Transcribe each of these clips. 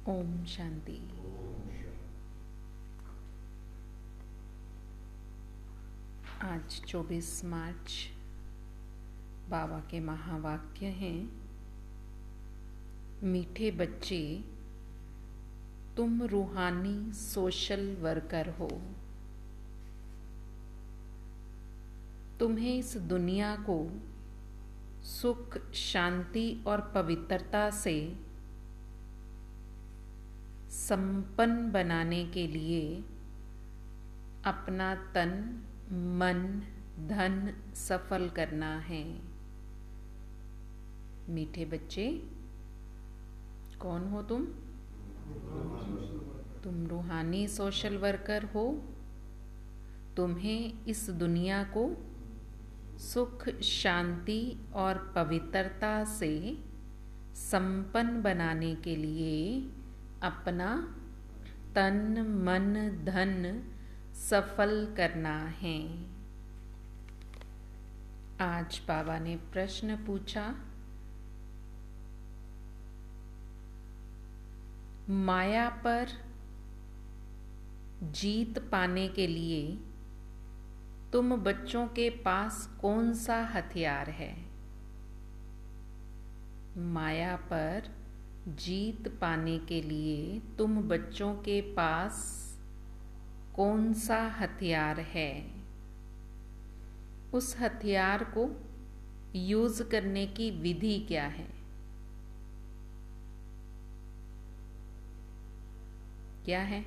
ओम शांति। आज 24 मार्च बाबा के महावाक्य हैं। मीठे बच्चे, तुम रूहानी सोशल वर्कर हो। तुम्हें इस दुनिया को सुख, शांति और पवित्रता से संपन्न बनाने के लिए अपना तन, मन, धन सफल करना है। मीठे बच्चे, कौन हो तुम? तुम रूहानी सोशल वर्कर हो। तुम्हें इस दुनिया को सुख, शांति और पवित्रता से संपन्न बनाने के लिए अपना तन, मन, धन सफल करना है। आज बाबा ने प्रश्न पूछा, माया पर जीत पाने के लिए तुम बच्चों के पास कौन सा हथियार है? माया पर जीत पाने के लिए तुम बच्चों के पास कौन सा हथियार है? उस हथियार को यूज करने की विधि क्या है? क्या है?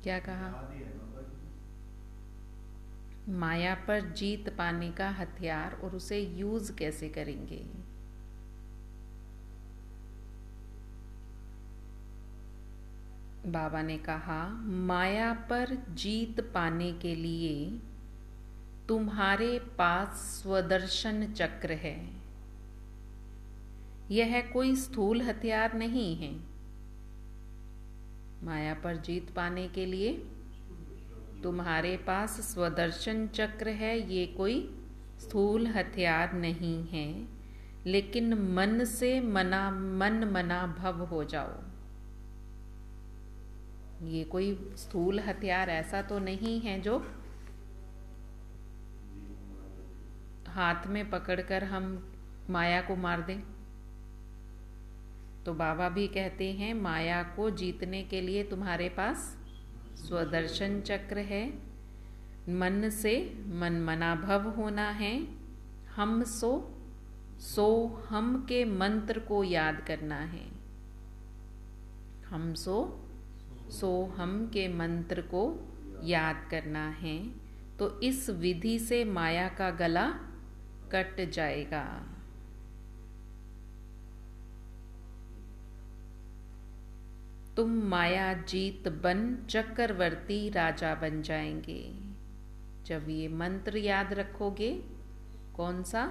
क्या कहा? माया पर जीत पाने का हथियार और उसे यूज कैसे करेंगे? बाबा ने कहा, माया पर जीत पाने के लिए तुम्हारे पास स्वदर्शन चक्र है। यह कोई स्थूल हथियार नहीं है। माया पर जीत पाने के लिए तुम्हारे पास स्वदर्शन चक्र है। ये कोई स्थूल हथियार नहीं है, लेकिन मन से मन मना भव हो जाओ। ये कोई स्थूल हथियार ऐसा तो नहीं है जो हाथ में पकड़कर हम माया को मार दें। तो बाबा भी कहते हैं, माया को जीतने के लिए तुम्हारे पास स्वदर्शन चक्र है। मन से मन मना भव होना है। हम सो हम के मंत्र को याद करना है। हम सो हम के मंत्र को याद करना है। तो इस विधि से माया का गला कट जाएगा। तुम माया जीत बन चक्रवर्ती राजा बन जाएंगे। जब ये मंत्र याद रखोगे, कौन सा?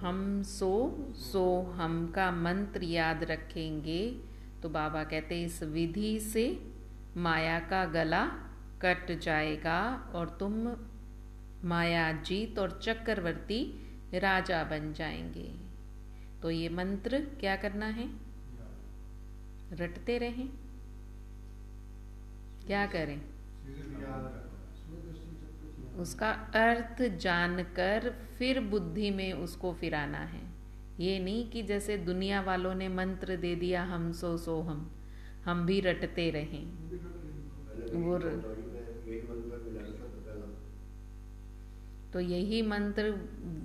हम सो हम का मंत्र याद रखेंगे, तो बाबा कहते इस विधि से माया का गला कट जाएगा और तुम माया जीत और चक्रवर्ती राजा बन जाएंगे। तो ये मंत्र क्या करना है? रटते रहें। क्या करें? उसका अर्थ जानकर फिर बुद्धि में उसको फिराना है। ये नहीं कि जैसे दुनिया वालों ने मंत्र दे दिया, हम सो हम भी रटते रहें। वो तो यही मंत्र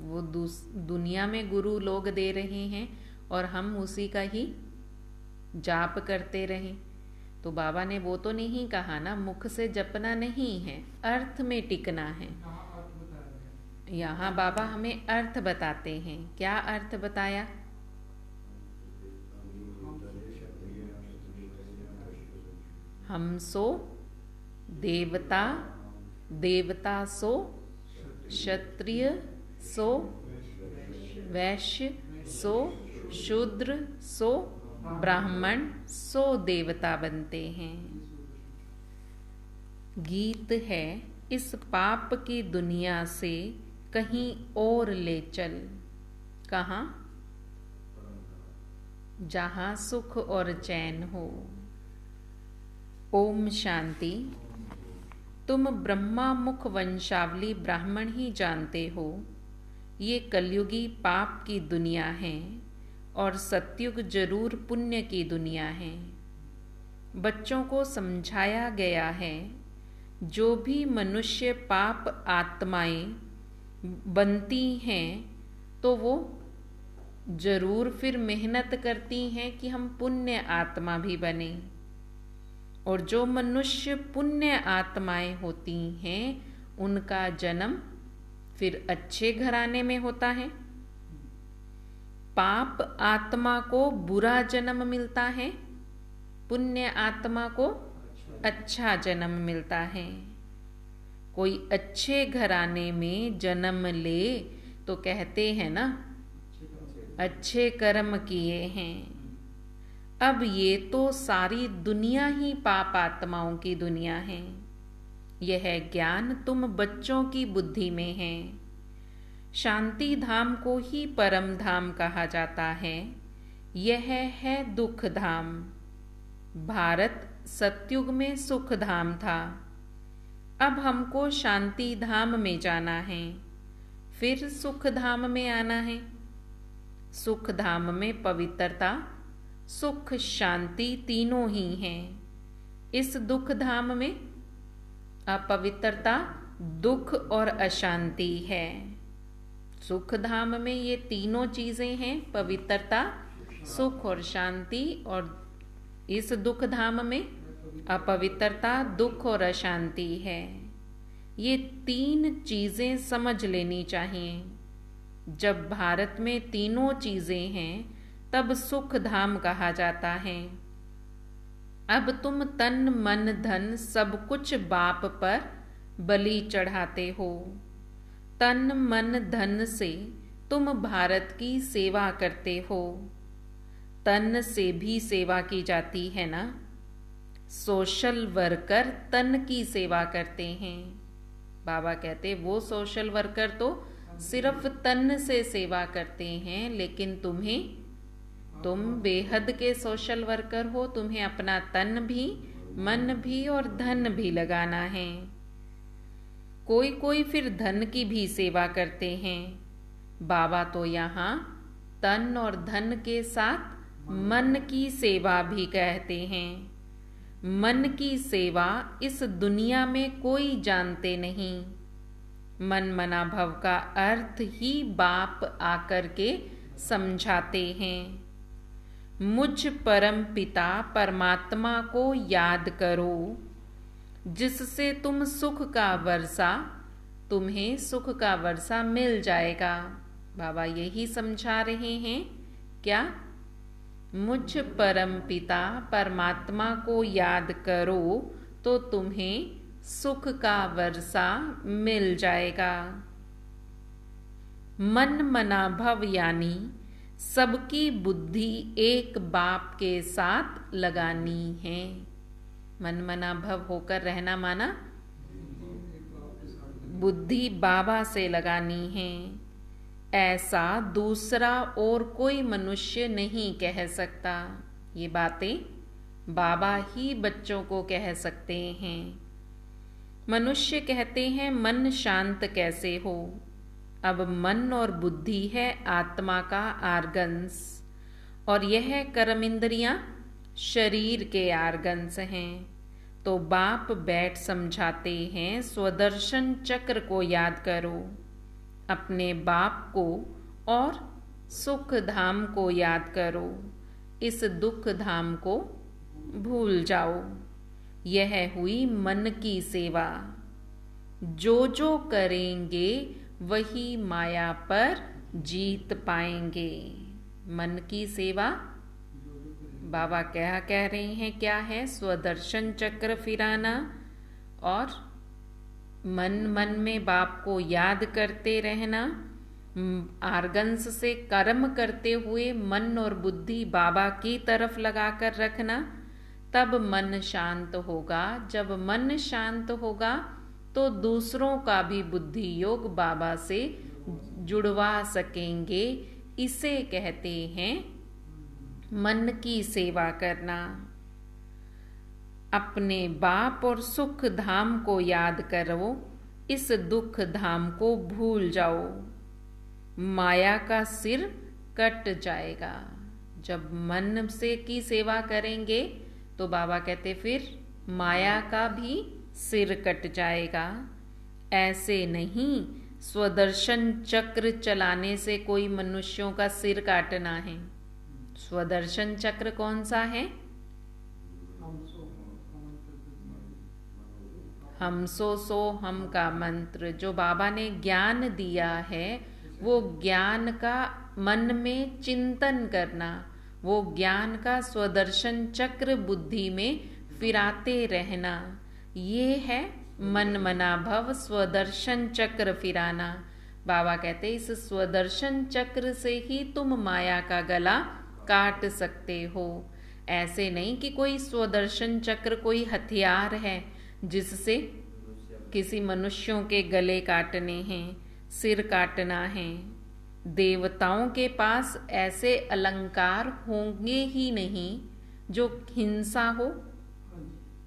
वो दुनिया में गुरु लोग दे रहे हैं और हम उसी का ही जाप करते रहें। तो बाबा ने वो तो नहीं कहा ना, मुख से जपना नहीं है, अर्थ में टिकना है। यहाँ बाबा हमें अर्थ बताते हैं। क्या अर्थ बताया? हम सो देवता, देवता सो क्षत्रिय, सो वैश्य, सो शूद्र, सो ब्राह्मण, सो देवता बनते हैं। गीत है इस पाप की दुनिया से कहीं और ले चल। कहाँ? जहाँ सुख और चैन हो। ओम शांति। तुम ब्रह्मा मुख वंशावली ब्राह्मण ही जानते हो, ये कलयुगी पाप की दुनिया है और सतयुग जरूर पुण्य की दुनिया है। बच्चों को समझाया गया है, जो भी मनुष्य पाप आत्माएं बनती हैं तो वो जरूर फिर मेहनत करती हैं कि हम पुण्य आत्मा भी बने, और जो मनुष्य पुण्य आत्माएं होती हैं उनका जन्म फिर अच्छे घराने में होता है। पाप आत्मा को बुरा जन्म मिलता है, पुण्य आत्मा को अच्छा जन्म मिलता है। कोई अच्छे घराने में जन्म ले तो कहते हैं ना, अच्छे कर्म किए हैं। अब ये तो सारी दुनिया ही पाप आत्माओं की दुनिया है। यह ज्ञान तुम बच्चों की बुद्धि में है। शांति धाम को ही परम धाम कहा जाता है। यह है दुख धाम। भारत सतयुग में सुख धाम था। अब हमको शांति धाम में जाना है, फिर सुख धाम में आना है। सुख धाम में पवित्रता, सुख, शांति तीनों ही हैं। इस दुख धाम में अपवित्रता, दुख और अशांति है। सुख धाम में ये तीनों चीजें हैं, पवित्रता, सुख और शांति। और इस दुख धाम में अपवित्रता, दुख और अशांति है। ये तीन चीजें समझ लेनी चाहिए। जब भारत में तीनों चीजें हैं तब सुख धाम कहा जाता है। अब तुम तन मन धन सब कुछ बाप पर बलि चढ़ाते हो। तन मन धन से तुम भारत की सेवा करते हो। तन से भी सेवा की जाती है ना। सोशल वर्कर तन की सेवा करते हैं। बाबा कहते वो सोशल वर्कर तो सिर्फ तन से सेवा करते हैं, लेकिन तुम बेहद के सोशल वर्कर हो। तुम्हें अपना तन भी, मन भी और धन भी लगाना है। कोई कोई फिर धन की भी सेवा करते हैं। बाबा तो यहाँ तन और धन के साथ मन की सेवा भी कहते हैं। मन की सेवा इस दुनिया में कोई जानते नहीं। मन मना भव का अर्थ ही बाप आकर के समझाते हैं। मुझ परम पिता परमात्मा को याद करो, जिससे तुम सुख का वर्षा, तुम्हें सुख का वर्षा मिल जाएगा। बाबा यही समझा रहे हैं क्या? मुझ परम पिता परमात्मा को याद करो तो तुम्हें सुख का वर्षा मिल जाएगा। मन मना भव यानी सबकी बुद्धि एक बाप के साथ लगानी है। मन मना भव होकर रहना माना बुद्धि बाबा से लगानी है। ऐसा दूसरा और कोई मनुष्य नहीं कह सकता। ये बातें बाबा ही बच्चों को कह सकते हैं। मनुष्य कहते हैं मन शांत कैसे हो। अब मन और बुद्धि है आत्मा का आर्गन्स, और यह कर्म इंद्रियां शरीर के आर्गन्स हैं। तो बाप बैठ समझाते हैं, स्वदर्शन चक्र को याद करो, अपने बाप को और सुख धाम को याद करो, इस दुख धाम को भूल जाओ। यह हुई मन की सेवा। जो जो करेंगे वही माया पर जीत पाएंगे। मन की सेवा बाबा क्या कह रहे हैं, क्या है? स्वदर्शन चक्र फिराना और मन मन में बाप को याद करते रहना। आर्गन्स से कर्म करते हुए मन और बुद्धि बाबा की तरफ लगाकर रखना, तब मन शांत होगा। जब मन शांत होगा तो दूसरों का भी बुद्धि योग बाबा से जुड़वा सकेंगे। इसे कहते हैं मन की सेवा करना। अपने बाप और सुख धाम को याद करो, इस दुख धाम को भूल जाओ, माया का सिर कट जाएगा। जब मन से की सेवा करेंगे तो बाबा कहते फिर माया का भी सिर कट जाएगा। ऐसे नहीं स्वदर्शन चक्र चलाने से कोई मनुष्यों का सिर काटना है। स्वदर्शन चक्र कौन सा है? हम सो हम का मंत्र जो बाबा ने ज्ञान दिया है, वो ज्ञान का मन में चिंतन करना, वो ज्ञान का स्वदर्शन चक्र बुद्धि में फिराते रहना, ये है मन मना भव स्वदर्शन चक्र फिराना। बाबा कहते इस स्वदर्शन चक्र से ही तुम माया का गला काट सकते हो। ऐसे नहीं कि कोई स्वदर्शन चक्र कोई हथियार है जिससे किसी मनुष्यों के गले काटने हैं, सिर काटना है। देवताओं के पास ऐसे अलंकार होंगे ही नहीं जो हिंसा हो।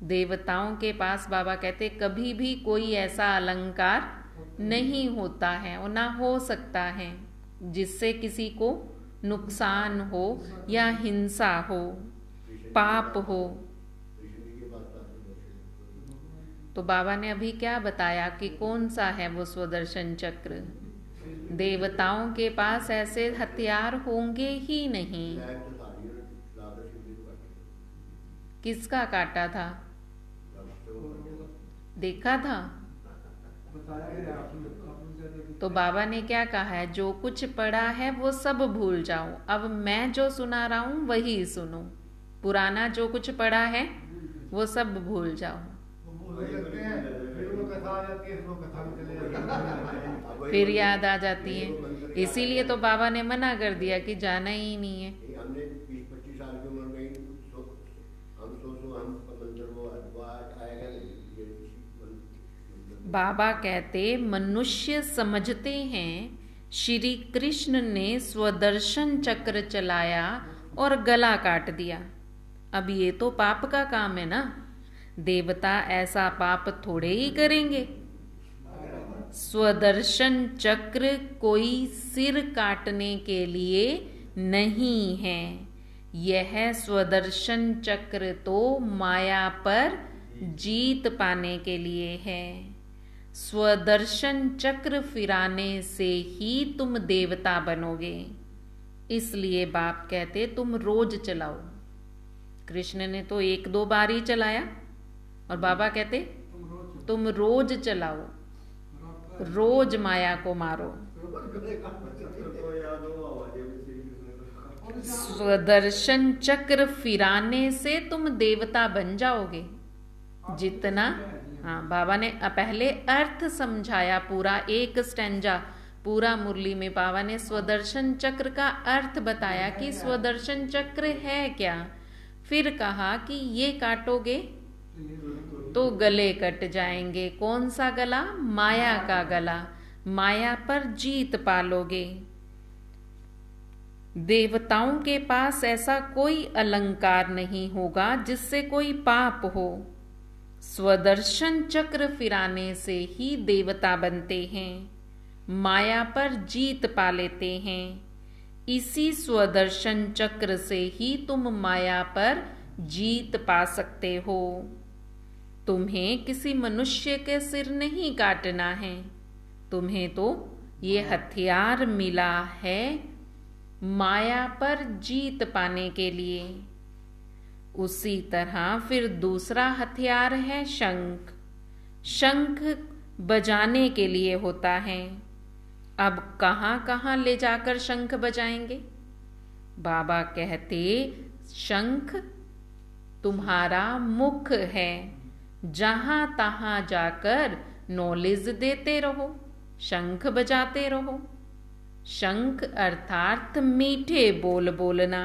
देवताओं के पास बाबा कहते कभी भी कोई ऐसा अलंकार नहीं होता है और ना हो सकता है जिससे किसी को नुकसान हो या हिंसा हो, पाप हो। तो बाबा ने अभी क्या बताया कि कौन सा है वो स्वदर्शन चक्र। देवताओं के पास ऐसे हथियार होंगे ही नहीं। किसका काटा था? देखा था? तो बाबा ने क्या कहा है, जो कुछ पढ़ा है वो सब भूल जाओ, अब मैं जो सुना रहा हूं वही सुनो। पुराना जो कुछ पढ़ा है वो सब भूल जाओ। फिर याद आ जाती है। इसीलिए तो बाबा ने मना कर दिया कि जाना ही नहीं है। बाबा कहते मनुष्य समझते हैं श्री कृष्ण ने स्वदर्शन चक्र चलाया और गला काट दिया। अब ये तो पाप का काम है ना, देवता ऐसा पाप थोड़े ही करेंगे। स्वदर्शन चक्र कोई सिर काटने के लिए नहीं है। यह स्वदर्शन चक्र तो माया पर जीत पाने के लिए है। स्वदर्शन चक्र फिराने से ही तुम देवता बनोगे। इसलिए बाप कहते तुम रोज चलाओ। कृष्ण ने तो 1-2 बार ही चलाया और बाबा कहते तुम रोज चलाओ, रोज माया को मारो। स्वदर्शन चक्र फिराने से तुम देवता बन जाओगे। जितना बाबा ने पहले अर्थ समझाया, पूरा एक स्टैंजा पूरा मुरली में बाबा ने स्वदर्शन चक्र का अर्थ बताया कि स्वदर्शन चक्र है क्या। फिर कहा कि ये काटोगे तो गले कट जाएंगे। कौन सा गला? माया का गला। माया पर जीत पालोगे। देवताओं के पास ऐसा कोई अलंकार नहीं होगा जिससे कोई पाप हो। स्वदर्शन चक्र फिराने से ही देवता बनते हैं, माया पर जीत पा लेते हैं। इसी स्वदर्शन चक्र से ही तुम माया पर जीत पा सकते हो। तुम्हें किसी मनुष्य के सिर नहीं काटना है, तुम्हें तो ये हथियार मिला है माया पर जीत पाने के लिए। उसी तरह फिर दूसरा हथियार है शंख। शंख बजाने के लिए होता है। अब कहाँ कहाँ ले जाकर शंख बजाएंगे? बाबा कहते शंख तुम्हारा मुख है, जहां तहां जाकर नॉलेज देते रहो, शंख बजाते रहो। शंख अर्थात मीठे बोल बोलना।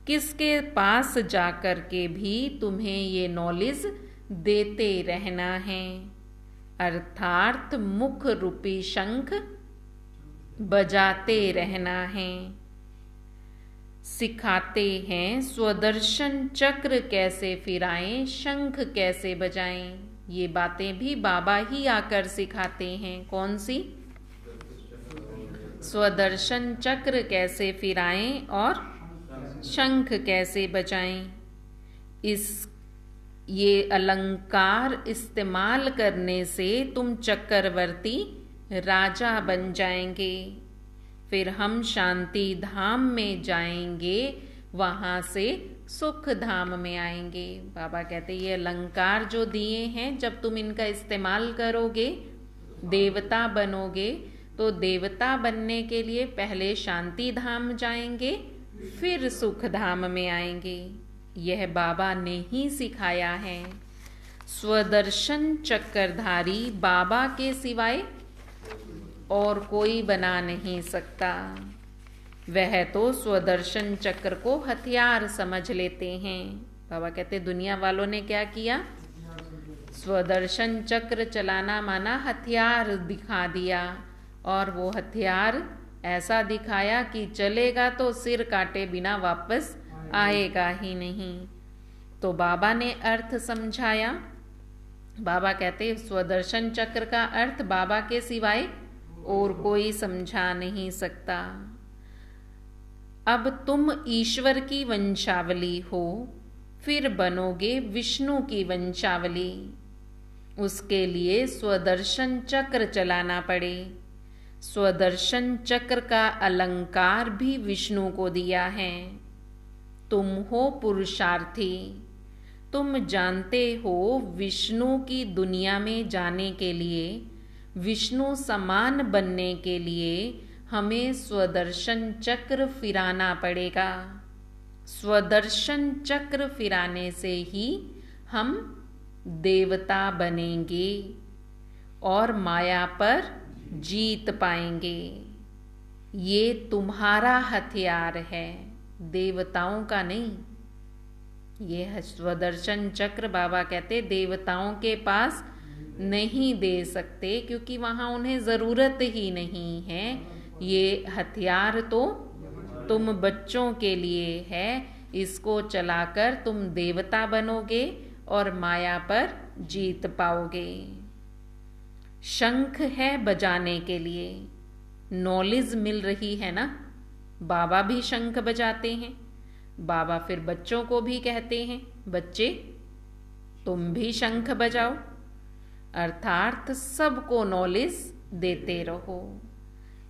किसके पास जाकर के भी तुम्हें ये नॉलेज देते रहना है। अर्थात मुख रूपी शंख बजाते रहना है। सिखाते हैं स्वदर्शन चक्र कैसे फिराएं, शंख कैसे बजाएं। ये बातें भी बाबा ही आकर सिखाते हैं। कौन सी? स्वदर्शन चक्र कैसे फिराएं और शंख कैसे बजाएं। ये अलंकार इस्तेमाल करने से तुम चक्रवर्ती राजा बन जाएंगे। फिर हम शांति धाम में जाएंगे, वहां से सुख धाम में आएंगे। बाबा कहते ये अलंकार जो दिए हैं, जब तुम इनका इस्तेमाल करोगे, देवता बनोगे, तो देवता बनने के लिए पहले शांति धाम जाएंगे, फिर सुख धाम में आएंगे। यह बाबा ने ही सिखाया है। स्वदर्शन चक्रधारी बाबा के सिवाय और कोई बना नहीं सकता। वह तो स्वदर्शन चक्र को हथियार समझ लेते हैं। बाबा कहते दुनिया वालों ने क्या किया? स्वदर्शन चक्र चलाना माना हथियार दिखा दिया, और वो हथियार ऐसा दिखाया कि चलेगा तो सिर काटे बिना वापस आएगा ही नहीं। तो बाबा ने अर्थ समझाया। बाबा कहते स्वदर्शन चक्र का अर्थ बाबा के सिवाय और कोई समझा नहीं सकता। अब तुम ईश्वर की वंशावली हो, फिर बनोगे विष्णु की वंशावली। उसके लिए स्वदर्शन चक्र चलाना पड़े। स्वदर्शन चक्र का अलंकार भी विष्णु को दिया है। तुम हो पुरुषार्थी। तुम जानते हो विष्णु की दुनिया में जाने के लिए, विष्णु समान बनने के लिए हमें स्वदर्शन चक्र फिराना पड़ेगा। स्वदर्शन चक्र फिराने से ही हम देवता बनेंगे और माया पर जीत पाएंगे। ये तुम्हारा हथियार है, देवताओं का नहीं। ये स्वदर्शन चक्र बाबा कहते देवताओं के पास नहीं दे सकते, क्योंकि वहां उन्हें जरूरत ही नहीं है। ये हथियार तो तुम बच्चों के लिए है। इसको चलाकर तुम देवता बनोगे और माया पर जीत पाओगे। शंख है बजाने के लिए, नॉलेज मिल रही है ना। बाबा भी शंख बजाते हैं। बाबा फिर बच्चों को भी कहते हैं, बच्चे तुम भी शंख बजाओ। अर्थात सबको नॉलेज देते रहो।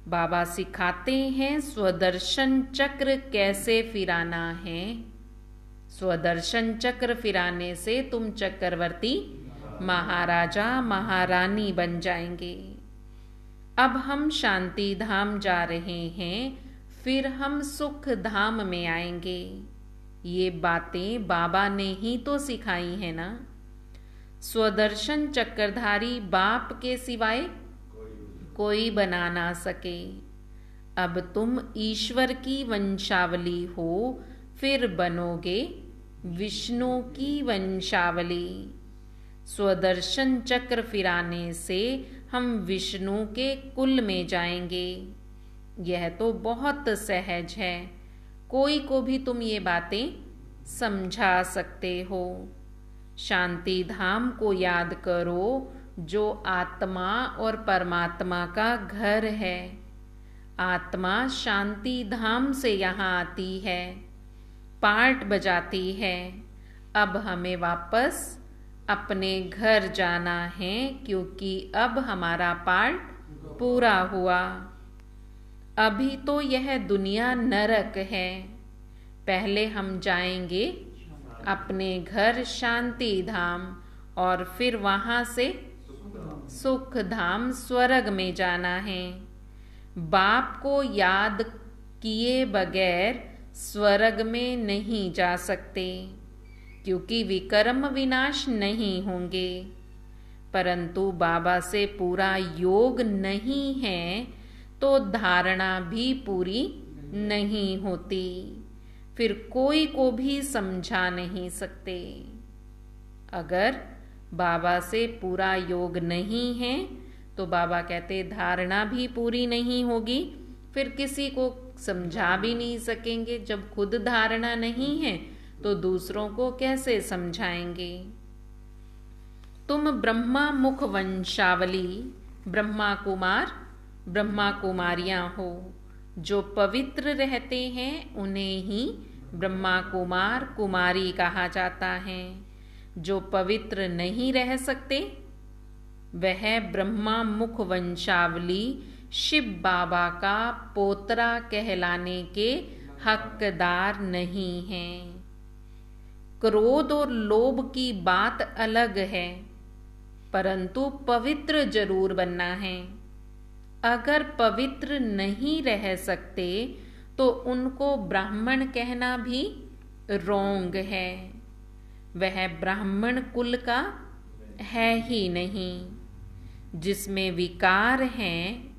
बाबा सिखाते हैं स्वदर्शन चक्र कैसे फिराना है। स्वदर्शन चक्र फिराने से तुम चक्रवर्ती महाराजा महारानी बन जाएंगे। अब हम शांति धाम जा रहे हैं, फिर हम सुख धाम में आएंगे। ये बातें बाबा ने ही तो सिखाई है ना। स्वदर्शन चक्रधारी बाप के सिवाय कोई बना ना सके। अब तुम ईश्वर की वंशावली हो, फिर बनोगे विष्णु की वंशावली। स्वदर्शन चक्र फिराने से हम विष्णु के कुल में जाएंगे। यह तो बहुत सहज है, कोई को भी तुम ये बातें समझा सकते हो। शांति धाम को याद करो, जो आत्मा और परमात्मा का घर है। आत्मा शांति धाम से यहाँ आती है, पार्ट बजाती है। अब हमें वापस अपने घर जाना है, क्योंकि अब हमारा पार्ट पूरा हुआ। अभी तो यह दुनिया नरक है। पहले हम जाएंगे अपने घर शांति धाम, और फिर वहां से सुख धाम स्वर्ग में जाना है। बाप को याद किए बगैर स्वर्ग में नहीं जा सकते, क्योंकि विकर्म विनाश नहीं होंगे। परंतु बाबा से पूरा योग नहीं है तो धारणा भी पूरी नहीं होती। फिर कोई को भी समझा नहीं सकते। अगर बाबा से पूरा योग नहीं है तो बाबा कहते धारणा भी पूरी नहीं होगी, फिर किसी को समझा भी नहीं सकेंगे। जब खुद धारणा नहीं है तो दूसरों को कैसे समझाएंगे। तुम ब्रह्मा मुख वंशावली, ब्रह्मा कुमार ब्रह्मा कुमारियां हो। जो पवित्र रहते हैं उन्हें ही ब्रह्मा कुमार कुमारी कहा जाता है। जो पवित्र नहीं रह सकते वह ब्रह्मा मुख वंशावली शिव बाबा का पोतरा कहलाने के हकदार नहीं हैं। क्रोध और लोभ की बात अलग है, परंतु पवित्र जरूर बनना है। अगर पवित्र नहीं रह सकते तो उनको ब्राह्मण कहना भी रोंग है। वह ब्राह्मण कुल का है ही नहीं। जिसमें विकार हैं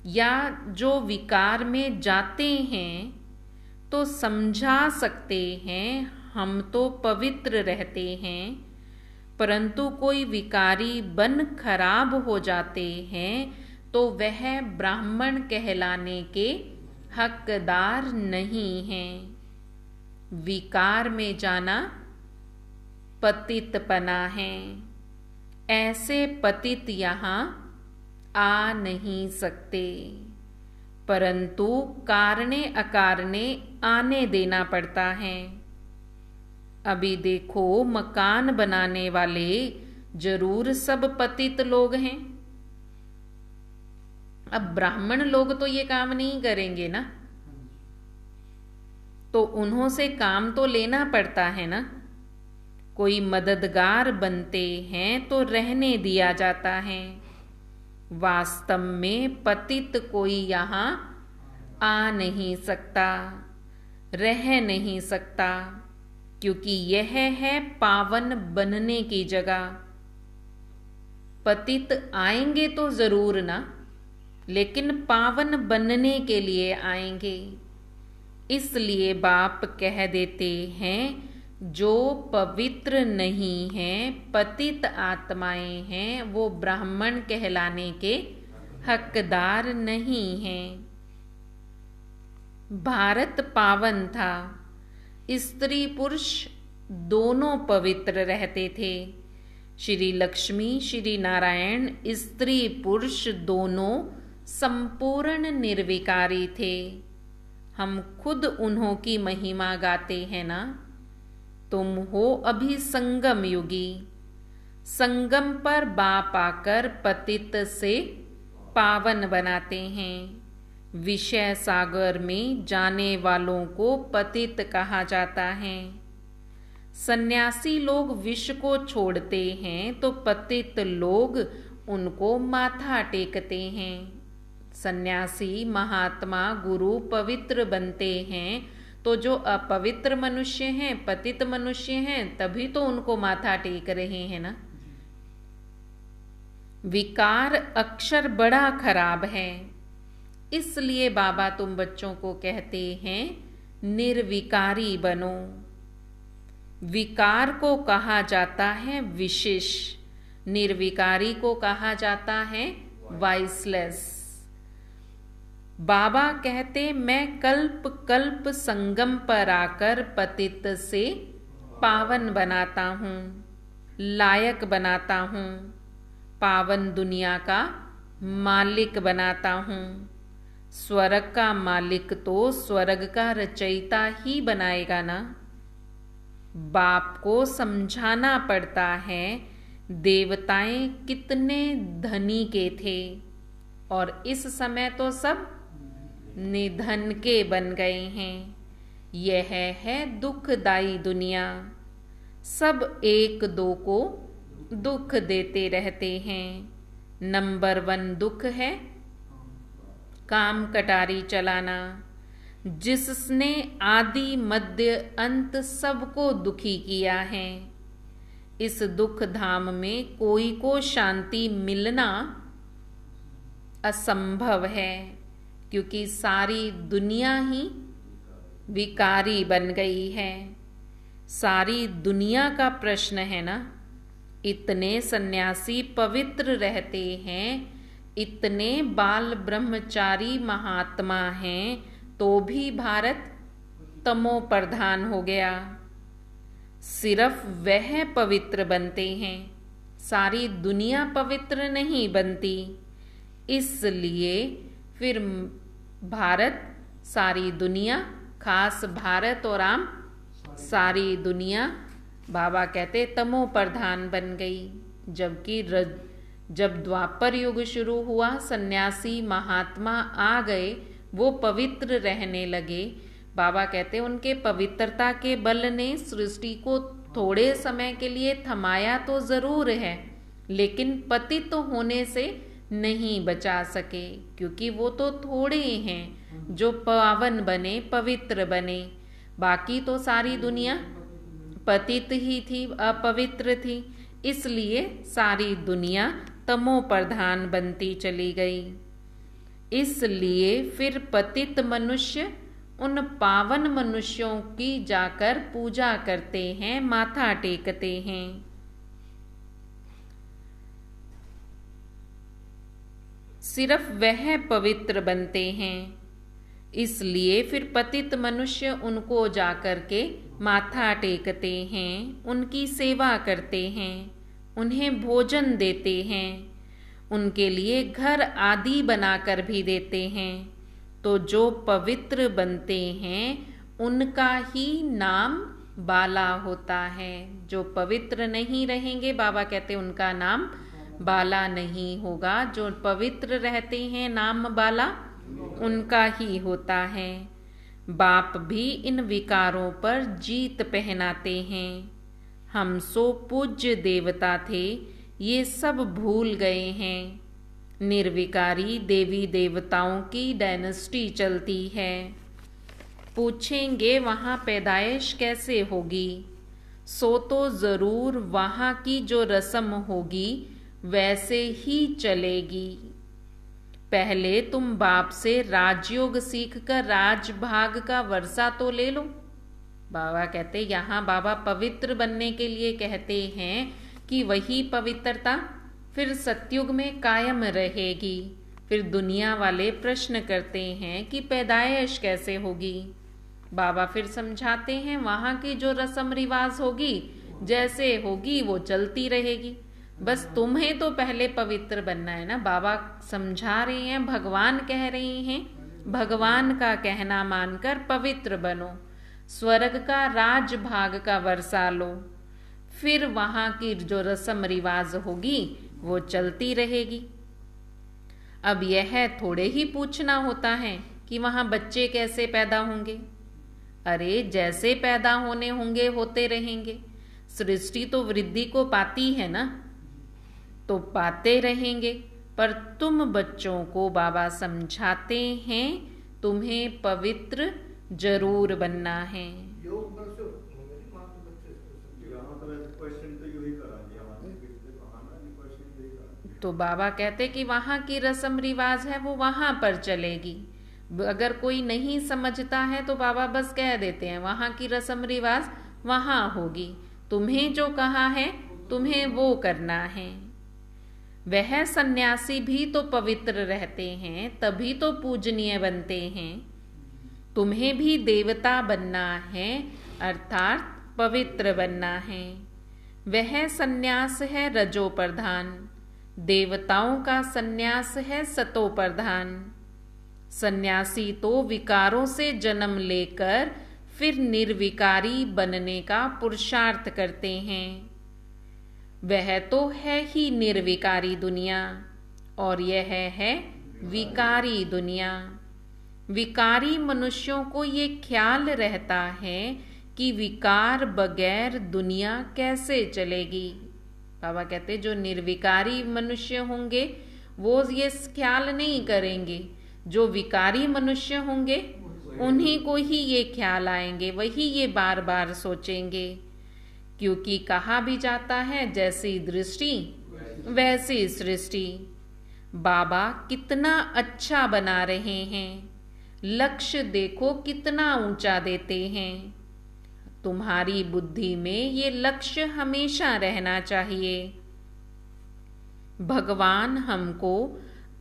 या जो विकार में जाते हैं तो समझा सकते हैं हम तो पवित्र रहते हैं, परंतु कोई विकारी बन खराब हो जाते हैं तो वह ब्राह्मण कहलाने के हकदार नहीं हैं। विकार में जाना पतितपना है। ऐसे पतित यहाँ आ नहीं सकते, परंतु कारणे अकारणे आने देना पड़ता है। अभी देखो मकान बनाने वाले जरूर सब पतित लोग हैं। अब ब्राह्मण लोग तो ये काम नहीं करेंगे ना, तो उन्हों से काम तो लेना पड़ता है ना। कोई मददगार बनते हैं तो रहने दिया जाता है। वास्तव में पतित कोई यहाँ आ नहीं सकता, रह नहीं सकता, क्योंकि यह है पावन बनने की जगह। पतित आएंगे तो जरूर ना, लेकिन पावन बनने के लिए आएंगे। इसलिए बाप कह देते हैं जो पवित्र नहीं हैं, पतित आत्माएं हैं, वो ब्राह्मण कहलाने के हकदार नहीं हैं। भारत पावन था, स्त्री पुरुष दोनों पवित्र रहते थे। श्री लक्ष्मी श्री नारायण स्त्री पुरुष दोनों संपूर्ण निर्विकारी थे। हम खुद उन्हों की महिमा गाते हैं ना। तुम हो अभी संगम युगी, संगम पर बाप आकर पतित से पावन बनाते हैं। विषय सागर में जाने वालों को पतित कहा जाता है। सन्यासी लोग विष को छोड़ते हैं तो पतित लोग उनको माथा टेकते हैं। सन्यासी महात्मा गुरु पवित्र बनते हैं तो जो अपवित्र मनुष्य हैं, पतित मनुष्य हैं, तभी तो उनको माथा टेक रहे हैं ना। विकार अक्षर बड़ा खराब है, इसलिए बाबा तुम बच्चों को कहते हैं निर्विकारी बनो। विकार को कहा जाता है विशेष, निर्विकारी को कहा जाता है वाइसलेस। बाबा कहते मैं कल्प कल्प संगम पर आकर पतित से पावन बनाता हूँ, लायक बनाता हूँ, पावन दुनिया का मालिक बनाता हूँ। स्वर्ग का मालिक तो स्वर्ग का रचयिता ही बनाएगा ना। बाप को समझाना पड़ता है देवताएं कितने धनी के थे और इस समय तो सब निधन के बन गए हैं। यह है दुखदाई दुनिया, सब एक दो को दुख देते रहते हैं। नंबर 1 दुख है काम कटारी चलाना, जिसने आदि मध्य अंत सबको दुखी किया है। इस दुख धाम में कोई को शांति मिलना असंभव है, क्योंकि सारी दुनिया ही विकारी बन गई है। सारी दुनिया का प्रश्न है ना, इतने सन्यासी पवित्र रहते हैं, इतने बाल ब्रह्मचारी महात्मा हैं, तो भी भारत तमो प्रधान हो गया। सिर्फ वह पवित्र बनते हैं, सारी दुनिया पवित्र नहीं बनती। इसलिए फिर भारत, सारी दुनिया, खास भारत और आम सारी दुनिया, बाबा कहते तमो प्रधान बन गई। जबकि जब द्वापर युग शुरू हुआ, सन्यासी महात्मा आ गए, वो पवित्र रहने लगे। बाबा कहते उनके पवित्रता के बल ने सृष्टि को थोड़े समय के लिए थमाया तो जरूर है, लेकिन पतित होने से नहीं बचा सके, क्योंकि वो तो थोड़े हैं जो पावन बने, पवित्र बने। बाकी तो सारी दुनिया पतित ही थी, अपवित्र थी। इसलिए सारी दुनिया तमो प्रधान बनती चली गई। इसलिए फिर पतित मनुष्य उन पावन मनुष्यों की जाकर पूजा करते हैं, माथा टेकते हैं। सिर्फ वह पवित्र बनते हैं। इसलिए फिर पतित मनुष्य उनको जाकर के माथा टेकते हैं, उनकी सेवा करते हैं, उन्हें भोजन देते हैं, उनके लिए घर आदि बनाकर भी देते हैं। तो जो पवित्र बनते हैं उनका ही नाम बाला होता है। जो पवित्र नहीं रहेंगे, बाबा कहते उनका नाम बाला नहीं होगा। जो पवित्र रहते हैं, नाम बाला उनका ही होता है। बाप भी इन विकारों पर जीत पहनाते हैं। हम सो पूज्य देवता थे, ये सब भूल गए हैं। निर्विकारी देवी देवताओं की डायनेस्टी चलती है। पूछेंगे वहाँ पैदाइश कैसे होगी? सो तो जरूर वहाँ की जो रस्म होगी वैसे ही चलेगी। पहले तुम बाप से राजयोग सीखकर राजभाग का वर्षा तो ले लो। बाबा कहते यहाँ बाबा पवित्र बनने के लिए कहते हैं कि वही पवित्रता फिर सतयुग में कायम रहेगी। फिर दुनिया वाले प्रश्न करते हैं कि पैदाइश कैसे होगी। बाबा फिर समझाते हैं वहाँ की जो रस्म रिवाज होगी, जैसे होगी वो चलती रहेगी। बस तुम्हें तो पहले पवित्र बनना है ना। बाबा समझा रहे हैं, भगवान कह रहे हैं, भगवान का कहना मानकर पवित्र बनो, स्वर्ग का राजभाग का वर्षा लो। फिर वहां की जो रस्म रिवाज होगी वो चलती रहेगी। अब यह थोड़े ही पूछना होता है कि वहां बच्चे कैसे पैदा होंगे। अरे जैसे पैदा होने होंगे होते रहेंगे। सृष्टि तो वृद्धि को पाती है ना, तो पाते रहेंगे। पर तुम बच्चों को बाबा समझाते हैं तुम्हें पवित्र जरूर बनना है। तो बाबा कहते कि वहाँ की रस्म रिवाज है वो वहाँ पर चलेगी। अगर कोई नहीं समझता है तो बाबा बस कह देते हैं वहाँ की रस्म रिवाज वहाँ होगी, तुम्हें जो कहा है तुम्हें वो करना है। वह सन्यासी भी तो पवित्र रहते हैं, तभी तो पूजनीय बनते हैं। तुम्हें भी देवता बनना है, अर्थात पवित्र बनना है। वह सन्यास है रजो प्रधान, देवताओं का सन्यास है सतो प्रधान। सन्यासी तो विकारों से जन्म लेकर फिर निर्विकारी बनने का पुरुषार्थ करते हैं। वह तो है ही निर्विकारी दुनिया, और यह है विकारी दुनिया। विकारी मनुष्यों को ये ख्याल रहता है कि विकार बगैर दुनिया कैसे चलेगी। बाबा कहते जो निर्विकारी मनुष्य होंगे वो ये ख्याल नहीं करेंगे, जो विकारी मनुष्य होंगे उन्हीं को ही ये ख्याल आएंगे, वही ये बार बार सोचेंगे। क्योंकि कहा भी जाता है जैसी दृष्टि वैसी सृष्टि। बाबा कितना अच्छा बना रहे हैं, लक्ष्य देखो कितना ऊंचा देते हैं। तुम्हारी बुद्धि में ये लक्ष्य हमेशा रहना चाहिए। भगवान हमको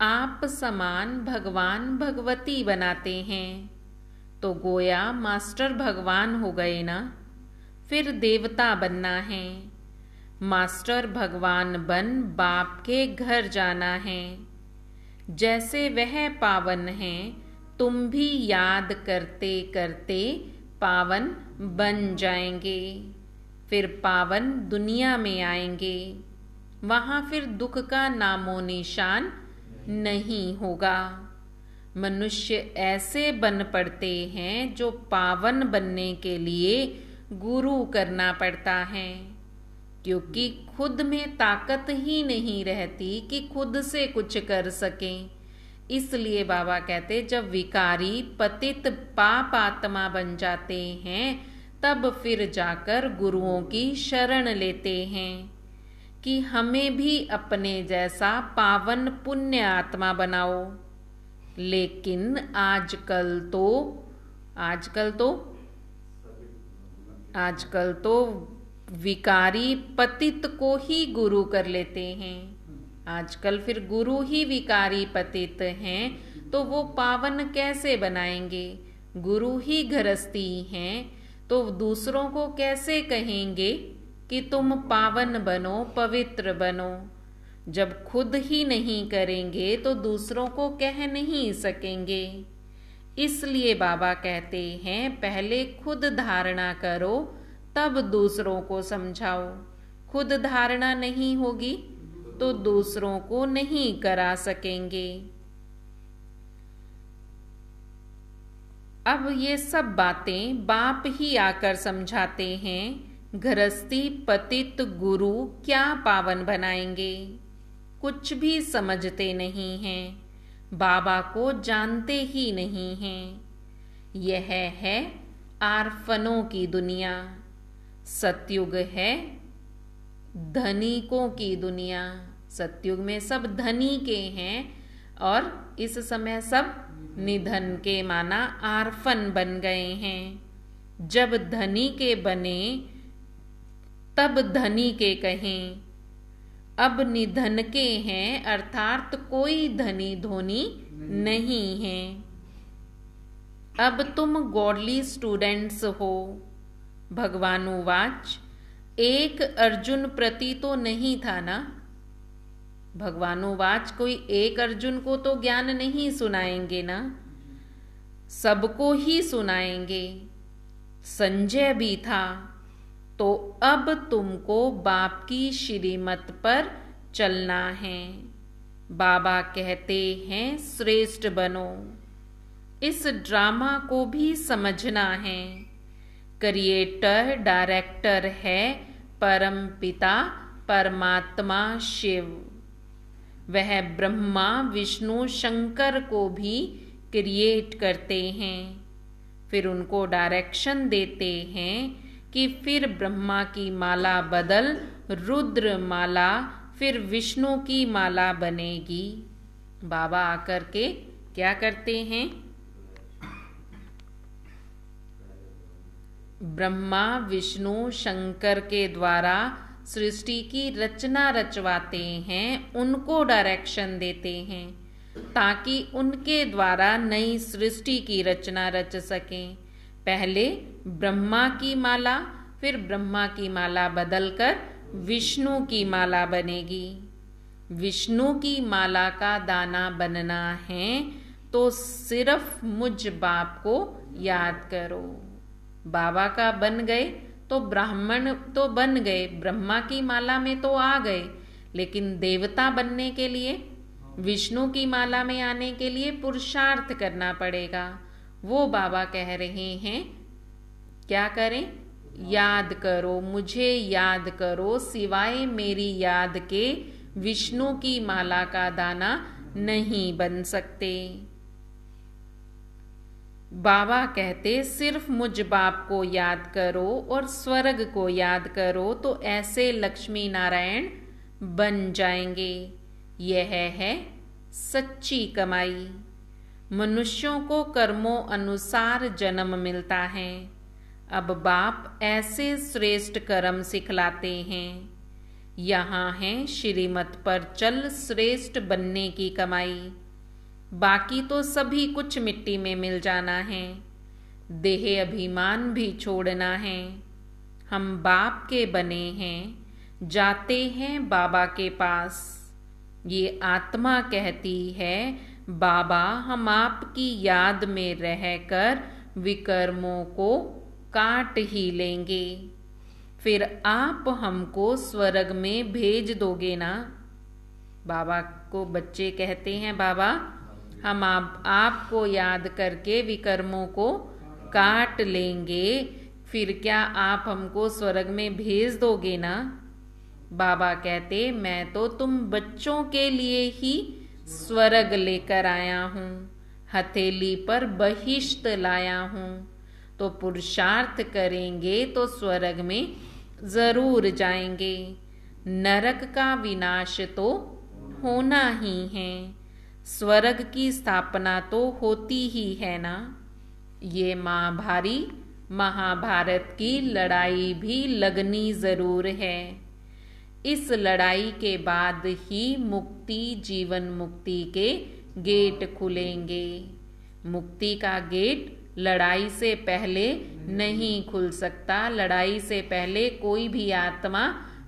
आप समान भगवान भगवती बनाते हैं, तो गोया मास्टर भगवान हो गए ना, फिर देवता बनना है। मास्टर भगवान बन बाप के घर जाना है। जैसे वह पावन है, तुम भी याद करते करते पावन बन जाएंगे। फिर पावन दुनिया में आएंगे, वहाँ फिर दुख का नामो निशान नहीं होगा। मनुष्य ऐसे बन पड़ते हैं जो पावन बनने के लिए गुरु करना पड़ता है, क्योंकि खुद में ताकत ही नहीं रहती कि खुद से कुछ कर सकें। इसलिए बाबा कहते जब विकारी पतित पाप आत्मा बन जाते हैं, तब फिर जाकर गुरुओं की शरण लेते हैं कि हमें भी अपने जैसा पावन पुण्य आत्मा बनाओ। लेकिन आजकल तो विकारी पतित को ही गुरु कर लेते हैं। आजकल फिर गुरु ही विकारी पतित हैं, तो वो पावन कैसे बनाएंगे? गुरु ही गृहस्थी हैं, तो दूसरों को कैसे कहेंगे कि तुम पावन बनो, पवित्र बनो? जब खुद ही नहीं करेंगे तो दूसरों को कह नहीं सकेंगे। इसलिए बाबा कहते हैं पहले खुद धारणा करो, तब दूसरों को समझाओ। खुद धारणा नहीं होगी तो दूसरों को नहीं करा सकेंगे। अब ये सब बातें बाप ही आकर समझाते हैं। गृहस्थी पतित गुरु क्या पावन बनाएंगे? कुछ भी समझते नहीं हैं, बाबा को जानते ही नहीं हैं। यह है आर्फनों की दुनिया। सतयुग है धनिकों की दुनिया। सतयुग में सब धनी के हैं और इस समय सब निधन के माना आर्फन बन गए हैं। जब धनी के बने तब धनी के कहें, अब निधन के हैं, अर्थात कोई धनी धोनी नहीं है। अब तुम गॉडली स्टूडेंट्स हो। भगवानुवाच, एक अर्जुन प्रति तो नहीं था ना? भगवानुवाच कोई एक अर्जुन को तो ज्ञान नहीं सुनाएंगे ना, सबको ही सुनाएंगे। संजय भी था। तो अब तुमको बाप की श्रीमत पर चलना है। बाबा कहते हैं श्रेष्ठ बनो। इस ड्रामा को भी समझना है। क्रिएटर डायरेक्टर है परम पिता परमात्मा शिव। वह ब्रह्मा विष्णु शंकर को भी क्रिएट करते हैं, फिर उनको डायरेक्शन देते हैं कि फिर ब्रह्मा की माला बदल रुद्र माला, फिर विष्णु की माला बनेगी। बाबा आकर के क्या करते हैं? ब्रह्मा विष्णु शंकर के द्वारा सृष्टि की रचना रचवाते हैं, उनको डायरेक्शन देते हैं ताकि उनके द्वारा नई सृष्टि की रचना रच सकें। पहले ब्रह्मा की माला, फिर ब्रह्मा की माला बदलकर विष्णु की माला बनेगी। विष्णु की माला का दाना बनना है तो सिर्फ मुझ बाप को याद करो। बाबा का बन गए तो ब्राह्मण तो बन गए, ब्रह्मा की माला में तो आ गए, लेकिन देवता बनने के लिए, विष्णु की माला में आने के लिए पुरुषार्थ करना पड़ेगा। वो बाबा कह रहे हैं क्या करें? याद करो, मुझे याद करो। सिवाय मेरी याद के विष्णु की माला का दाना नहीं बन सकते। बाबा कहते सिर्फ मुझ बाप को याद करो और स्वर्ग को याद करो तो ऐसे लक्ष्मी नारायण बन जाएंगे। यह है सच्ची कमाई। मनुष्यों को कर्मों अनुसार जन्म मिलता है। अब बाप ऐसे श्रेष्ठ कर्म सिखलाते हैं। यहाँ है श्रीमत पर चल श्रेष्ठ बनने की कमाई। बाकी तो सभी कुछ मिट्टी में मिल जाना है। देह अभिमान भी छोड़ना है। हम बाप के बने हैं, जाते हैं बाबा के पास। ये आत्मा कहती है, बाबा हम आपकी याद में रहकर विकर्मों को काट ही लेंगे, फिर आप हमको स्वर्ग में भेज दोगे ना। बाबा को बच्चे कहते हैं, बाबा हम आपको याद करके विकर्मों को काट लेंगे, फिर क्या आप हमको स्वर्ग में भेज दोगे ना। बाबा कहते, मैं तो तुम बच्चों के लिए ही स्वर्ग लेकर आया हूँ, हथेली पर बहिश्त लाया हूँ। तो पुरुषार्थ करेंगे तो स्वर्ग में जरूर जाएंगे। नरक का विनाश तो होना ही है, स्वर्ग की स्थापना तो होती ही है ना। ये महाभारत की लड़ाई भी लगनी जरूर है। इस लड़ाई के बाद ही मुक्ति, जीवन मुक्ति के गेट खुलेंगे। मुक्ति का गेट लड़ाई से पहले नहीं खुल सकता। लड़ाई से पहले कोई भी आत्मा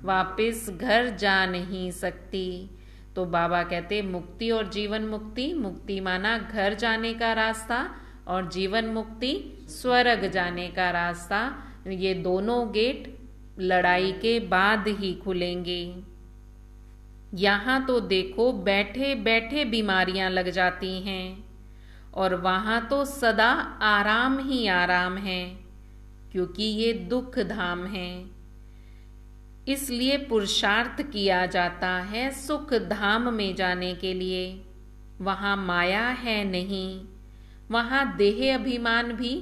वापस घर जा नहीं सकती। तो बाबा कहते मुक्ति और जीवन मुक्ति, मुक्ति माना घर जाने का रास्ता और जीवन मुक्ति स्वर्ग जाने का रास्ता। ये दोनों गेट लड़ाई के बाद ही खुलेंगे। यहाँ तो देखो बैठे बैठे बीमारियां लग जाती हैं और वहां तो सदा आराम ही आराम है, क्योंकि ये दुख धाम है। इसलिए पुरुषार्थ किया जाता है सुख धाम में जाने के लिए। वहां माया है नहीं, वहां देह अभिमान भी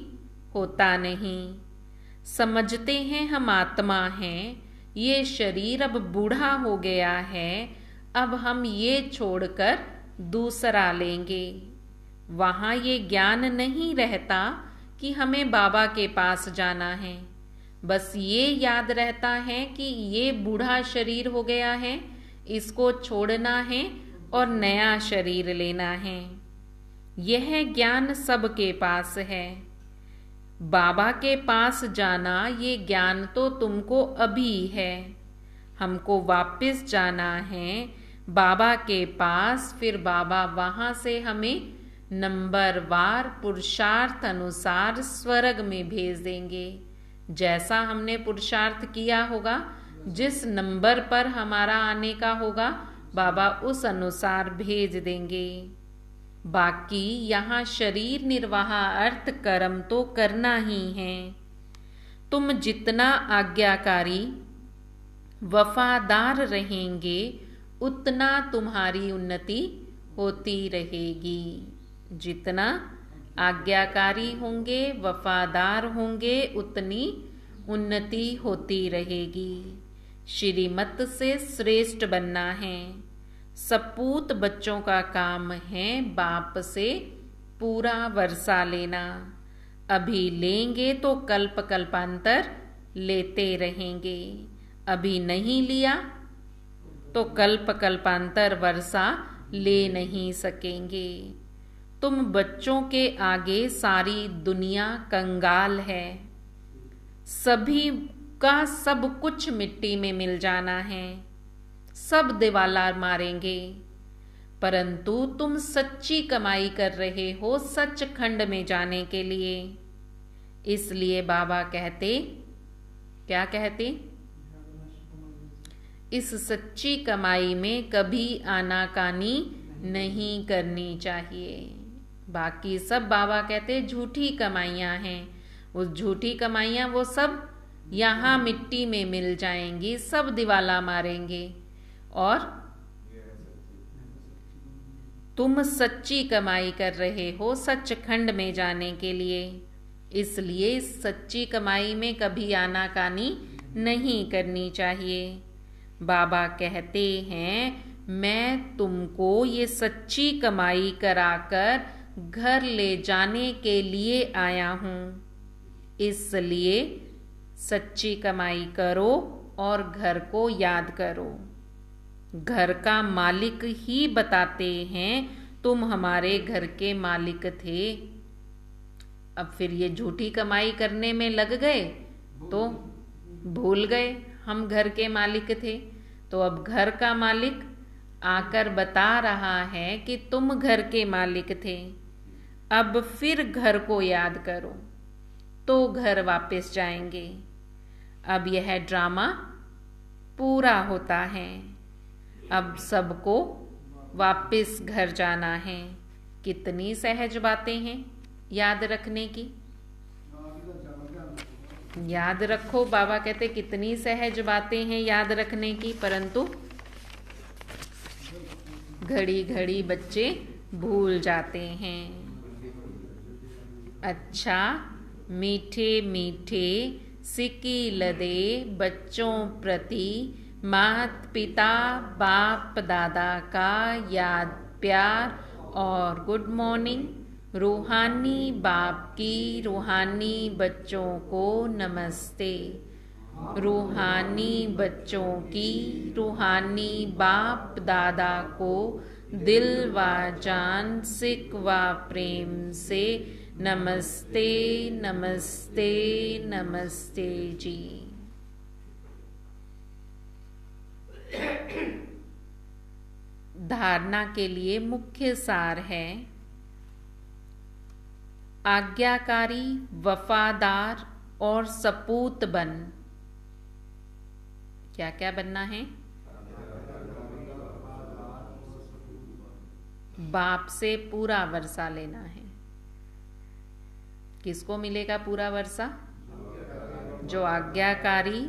होता नहीं। समझते हैं हम आत्मा हैं, ये शरीर अब बूढ़ा हो गया है, अब हम ये छोड़कर दूसरा लेंगे। वहां ये ज्ञान नहीं रहता कि हमें बाबा के पास जाना है। बस ये याद रहता है कि ये बूढ़ा शरीर हो गया है, इसको छोड़ना है और नया शरीर लेना है। यह ज्ञान सबके पास है। बाबा के पास जाना ये ज्ञान तो तुमको अभी है। हमको वापस जाना है बाबा के पास, फिर बाबा वहां से हमें नंबरवार पुरुषार्थ अनुसार स्वर्ग में भेज देंगे। जैसा हमने पुरुषार्थ किया होगा, जिस नंबर पर हमारा आने का होगा, बाबा उस अनुसार भेज देंगे। बाकी यहाँ शरीर निर्वाह अर्थ कर्म तो करना ही है। तुम जितना आज्ञाकारी वफादार रहेंगे, उतना तुम्हारी उन्नति होती रहेगी। जितना आज्ञाकारी होंगे, वफादार होंगे, उतनी उन्नति होती रहेगी। श्रीमत से श्रेष्ठ बनना है। सपूत बच्चों का काम है बाप से पूरा वर्षा लेना। अभी लेंगे तो कल्प कल्पांतर लेते रहेंगे। अभी नहीं लिया तो कल्प कल्पांतर वर्षा ले नहीं सकेंगे। तुम बच्चों के आगे सारी दुनिया कंगाल है। सभी का सब कुछ मिट्टी में मिल जाना है, सब दिवाला मारेंगे। परंतु तुम सच्ची कमाई कर रहे हो सचखंड में जाने के लिए। इसलिए बाबा कहते, क्या कहते, इस सच्ची कमाई में कभी आनाकानी नहीं करनी चाहिए। बाकी सब बाबा कहते झूठी कमाइयां हैं। वो झूठी कमाइयां वो सब यहाँ मिट्टी में मिल जाएंगी, सब दिवाला मारेंगे। और तुम सच्ची कमाई कर रहे हो सचखंड में जाने के लिए। इसलिए इस सच्ची कमाई में कभी आनाकानी नहीं करनी चाहिए। बाबा कहते हैं मैं तुमको ये सच्ची कमाई कराकर घर ले जाने के लिए आया हूँ। इसलिए सच्ची कमाई करो और घर को याद करो। घर का मालिक ही बताते हैं तुम हमारे घर के मालिक थे। अब फिर ये झूठी कमाई करने में लग गए तो भूल गए हम घर के मालिक थे। तो अब घर का मालिक आकर बता रहा है कि तुम घर के मालिक थे, अब फिर घर को याद करो तो घर वापस जाएंगे। अब यह ड्रामा पूरा होता है। अब सबको वापस घर जाना है। कितनी सहज बातें हैं याद रखने की। याद रखो, बाबा कहते कितनी सहज बातें हैं याद रखने की, परंतु घड़ी घड़ी बच्चे भूल जाते हैं। अच्छा, मीठे मीठे सिक्की लदे बच्चों प्रति मात पिता बाप दादा का याद प्यार और गुड मॉर्निंग। रूहानी बाप की रूहानी बच्चों को नमस्ते। रूहानी बच्चों की रूहानी बाप दादा को दिल व जान सिक व प्रेम से नमस्ते नमस्ते नमस्ते जी। धारणा के लिए मुख्य सार है आज्ञाकारी, वफादार और सपूत बन। क्या क्या बनना है? बाप से पूरा वर्षा लेना है। किसको मिलेगा पूरा वर्षा? जो आज्ञाकारी,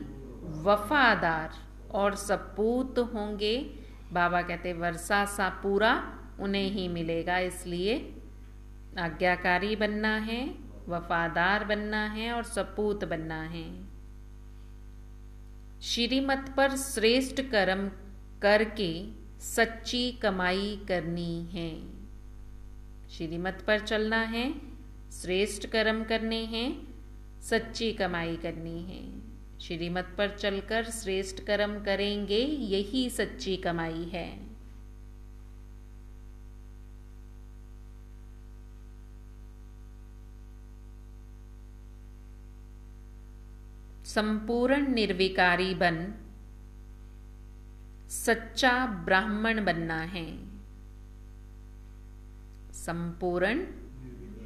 वफादार और सपूत होंगे। बाबा कहते वर्षा सा पूरा उन्हें ही मिलेगा। इसलिए आज्ञाकारी बनना है, वफादार बनना है और सपूत बनना है। श्रीमत पर श्रेष्ठ कर्म करके सच्ची कमाई करनी है। श्रीमत पर चलना है, श्रेष्ठ कर्म करने हैं, सच्ची कमाई करनी है। श्रीमत पर चलकर श्रेष्ठ कर्म करेंगे, यही सच्ची कमाई है। संपूर्ण निर्विकारी बन सच्चा ब्राह्मण बनना है। संपूर्ण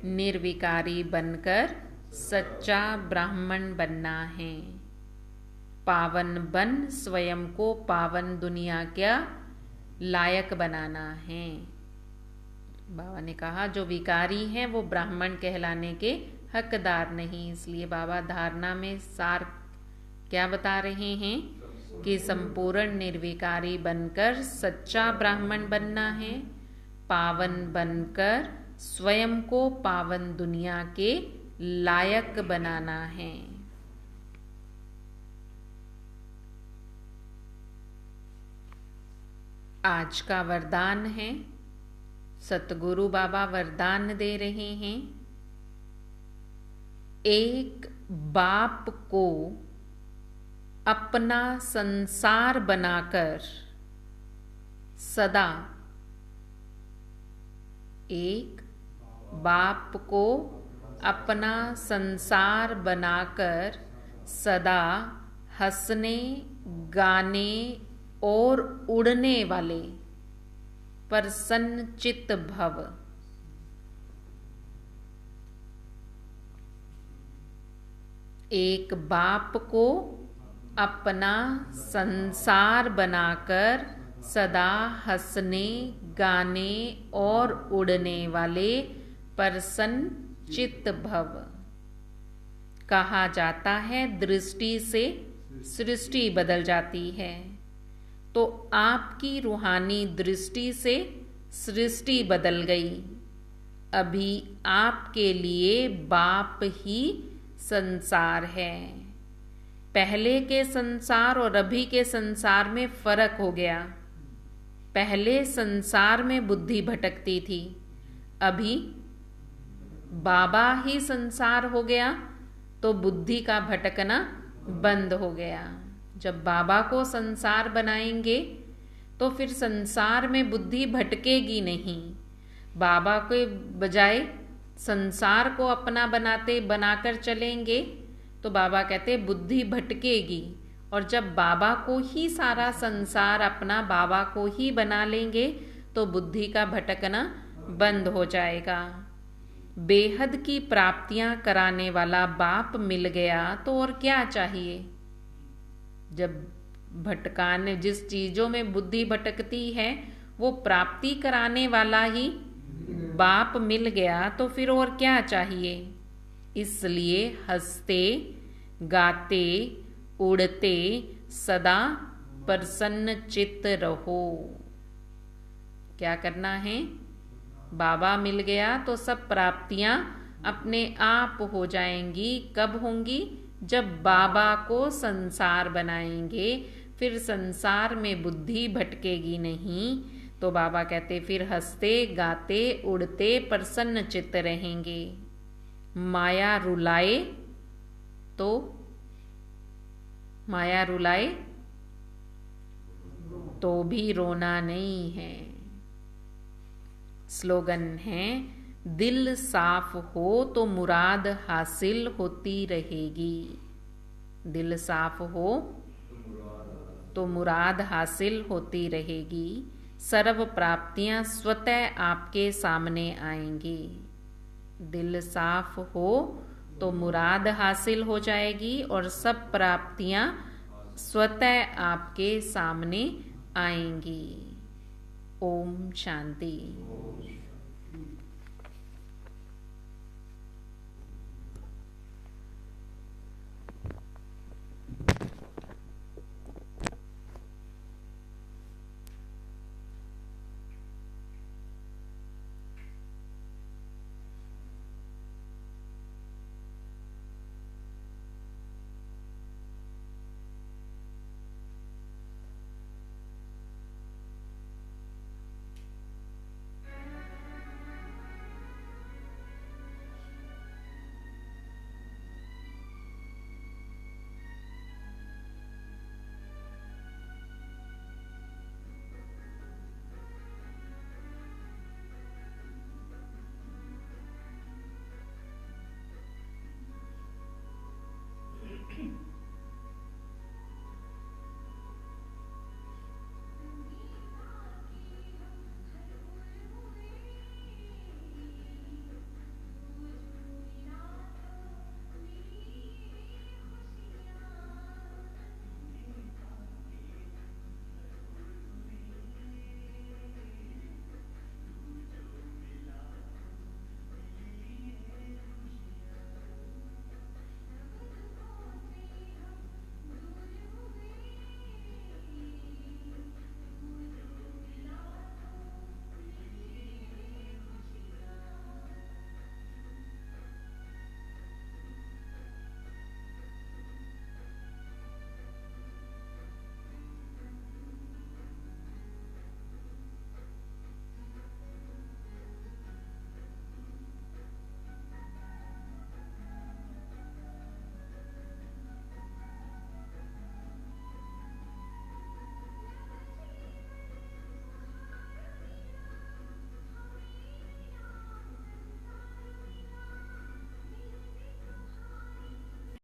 निर्विकारी बनकर सच्चा ब्राह्मण बनना है। पावन बन स्वयं को पावन दुनिया का लायक बनाना है। बाबा ने कहा जो विकारी हैं वो ब्राह्मण कहलाने के हकदार नहीं। इसलिए बाबा धारणा में सार क्या बता रहे हैं कि संपूर्ण निर्विकारी बनकर सच्चा ब्राह्मण बनना है। पावन बनकर स्वयं को पावन दुनिया के लायक बनाना है। आज का वरदान है, सतगुरु बाबा वरदान दे रहे हैं। एक बाप को अपना संसार बनाकर सदा, एक बाप को अपना संसार बनाकर सदा हंसने, गाने और उड़ने वाले प्रसन्न चित्त भव। एक बाप को अपना संसार बनाकर सदा हंसने, गाने और उड़ने वाले प्रसन्न चित्त भव। कहा जाता है दृष्टि से सृष्टि बदल जाती है। तो आपकी रूहानी दृष्टि से सृष्टि बदल गई। अभी आपके लिए बाप ही संसार है। पहले के संसार और अभी के संसार में फर्क हो गया। पहले संसार में बुद्धि भटकती थी, अभी बाबा ही संसार हो गया तो बुद्धि का भटकना बंद हो गया। जब बाबा को संसार बनाएंगे तो फिर संसार में बुद्धि भटकेगी नहीं। बाबा के बजाय संसार को अपना बनाकर चलेंगे तो बाबा कहते बुद्धि भटकेगी। और जब बाबा को ही सारा संसार अपना, बाबा को ही बना लेंगे तो बुद्धि का भटकना बंद हो जाएगा। बेहद की प्राप्तियां कराने वाला बाप मिल गया तो और क्या चाहिए। जब भटकाने, जिस चीजों में बुद्धि भटकती है वो प्राप्ति कराने वाला ही बाप मिल गया तो फिर और क्या चाहिए। इसलिए हंसते गाते उड़ते सदा प्रसन्न चित्त रहो। क्या करना है, बाबा मिल गया तो सब प्राप्तियां अपने आप हो जाएंगी। कब होंगी, जब बाबा को संसार बनाएंगे, फिर संसार में बुद्धि भटकेगी नहीं। तो बाबा कहते फिर हंसते गाते उड़ते प्रसन्न चित्त रहेंगे। माया रुलाए तो, माया रुलाए तो भी रोना नहीं है। स्लोगन है, दिल साफ हो तो मुराद हासिल होती रहेगी। दिल साफ हो तो मुराद हासिल होती रहेगी। सर्व प्राप्तियां स्वतः आपके सामने आएंगी। दिल साफ हो तो मुराद हासिल हो जाएगी और सब प्राप्तियां स्वतः आपके सामने आएंगी। ओम शांति।